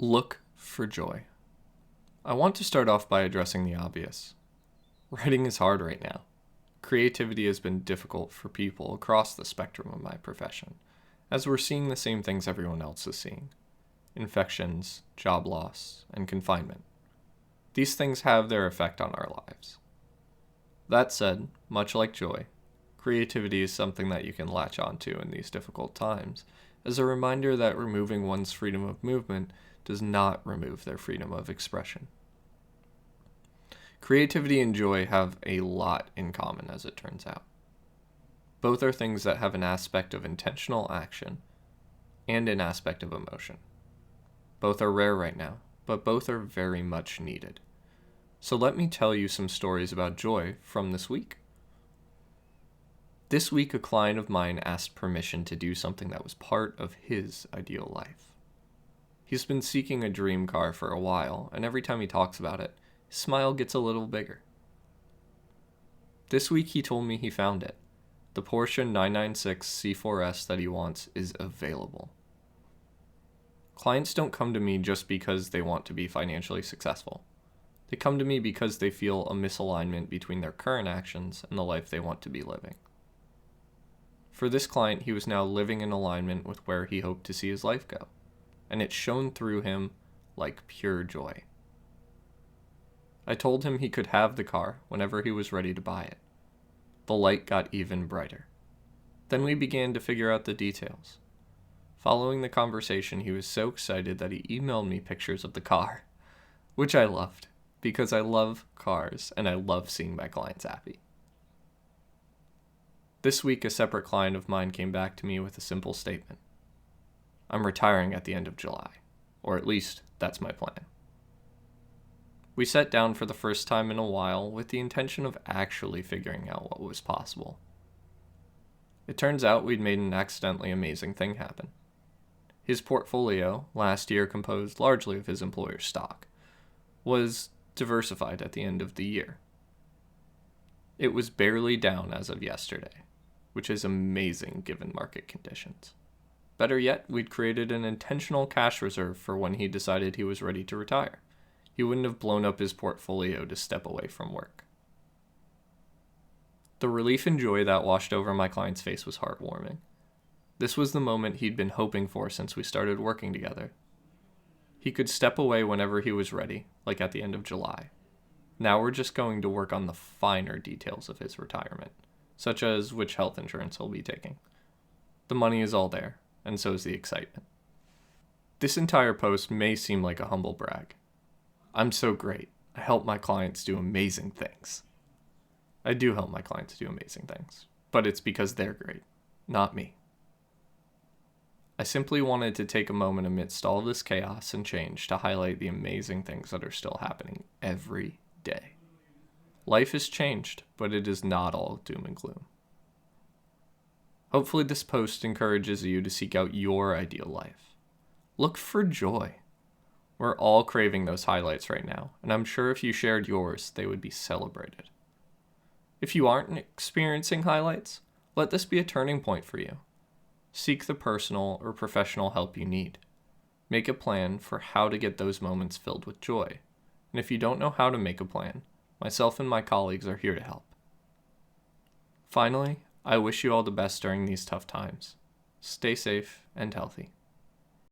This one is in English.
Look for joy. I want to start off by addressing the obvious. Writing is hard right now. Creativity has been difficult for people across the spectrum of my profession, as we're seeing the same things everyone else is seeing: infections, job loss, and confinement. These things have their effect on our lives. That said, much like joy, creativity is something that you can latch onto in these difficult times, as a reminder that removing one's freedom of movement does not remove their freedom of expression. Creativity and joy have a lot in common, as it turns out. Both are things that have an aspect of intentional action and an aspect of emotion. Both are rare right now, but both are very much needed. So let me tell you some stories about joy from this week. This week, a client of mine asked permission to do something that was part of his ideal life. He's been seeking a dream car for a while, and every time he talks about it, his smile gets a little bigger. This week he told me he found it. The Porsche 996 C4S that he wants is available. Clients don't come to me just because they want to be financially successful. They come to me because they feel a misalignment between their current actions and the life they want to be living. For this client, he was now living in alignment with where he hoped to see his life go, and it shone through him like pure joy. I told him he could have the car whenever he was ready to buy it. The light got even brighter. Then we began to figure out the details. Following the conversation, he was so excited that he emailed me pictures of the car, which I loved, because I love cars and I love seeing my clients happy. This week, a separate client of mine came back to me with a simple statement. I'm retiring at the end of July, or at least that's my plan. We sat down for the first time in a while with the intention of actually figuring out what was possible. It turns out we'd made an accidentally amazing thing happen. His portfolio, last year composed largely of his employer's stock, was diversified at the end of the year. It was barely down as of yesterday, which is amazing given market conditions. Better yet, we'd created an intentional cash reserve for when he decided he was ready to retire. He wouldn't have blown up his portfolio to step away from work. The relief and joy that washed over my client's face was heartwarming. This was the moment he'd been hoping for since we started working together. He could step away whenever he was ready, like at the end of July. Now we're just going to work on the finer details of his retirement, such as which health insurance he'll be taking. The money is all there, and so is the excitement. This entire post may seem like a humble brag. I'm so great. I help my clients do amazing things. I do help my clients do amazing things, but it's because they're great, not me. I simply wanted to take a moment amidst all this chaos and change to highlight the amazing things that are still happening every day. Life has changed, but it is not all doom and gloom. Hopefully this post encourages you to seek out your ideal life. Look for joy. We're all craving those highlights right now, and I'm sure if you shared yours, they would be celebrated. If you aren't experiencing highlights, let this be a turning point for you. Seek the personal or professional help you need. Make a plan for how to get those moments filled with joy. And if you don't know how to make a plan, myself and my colleagues are here to help. Finally, I wish you all the best during these tough times. Stay safe and healthy.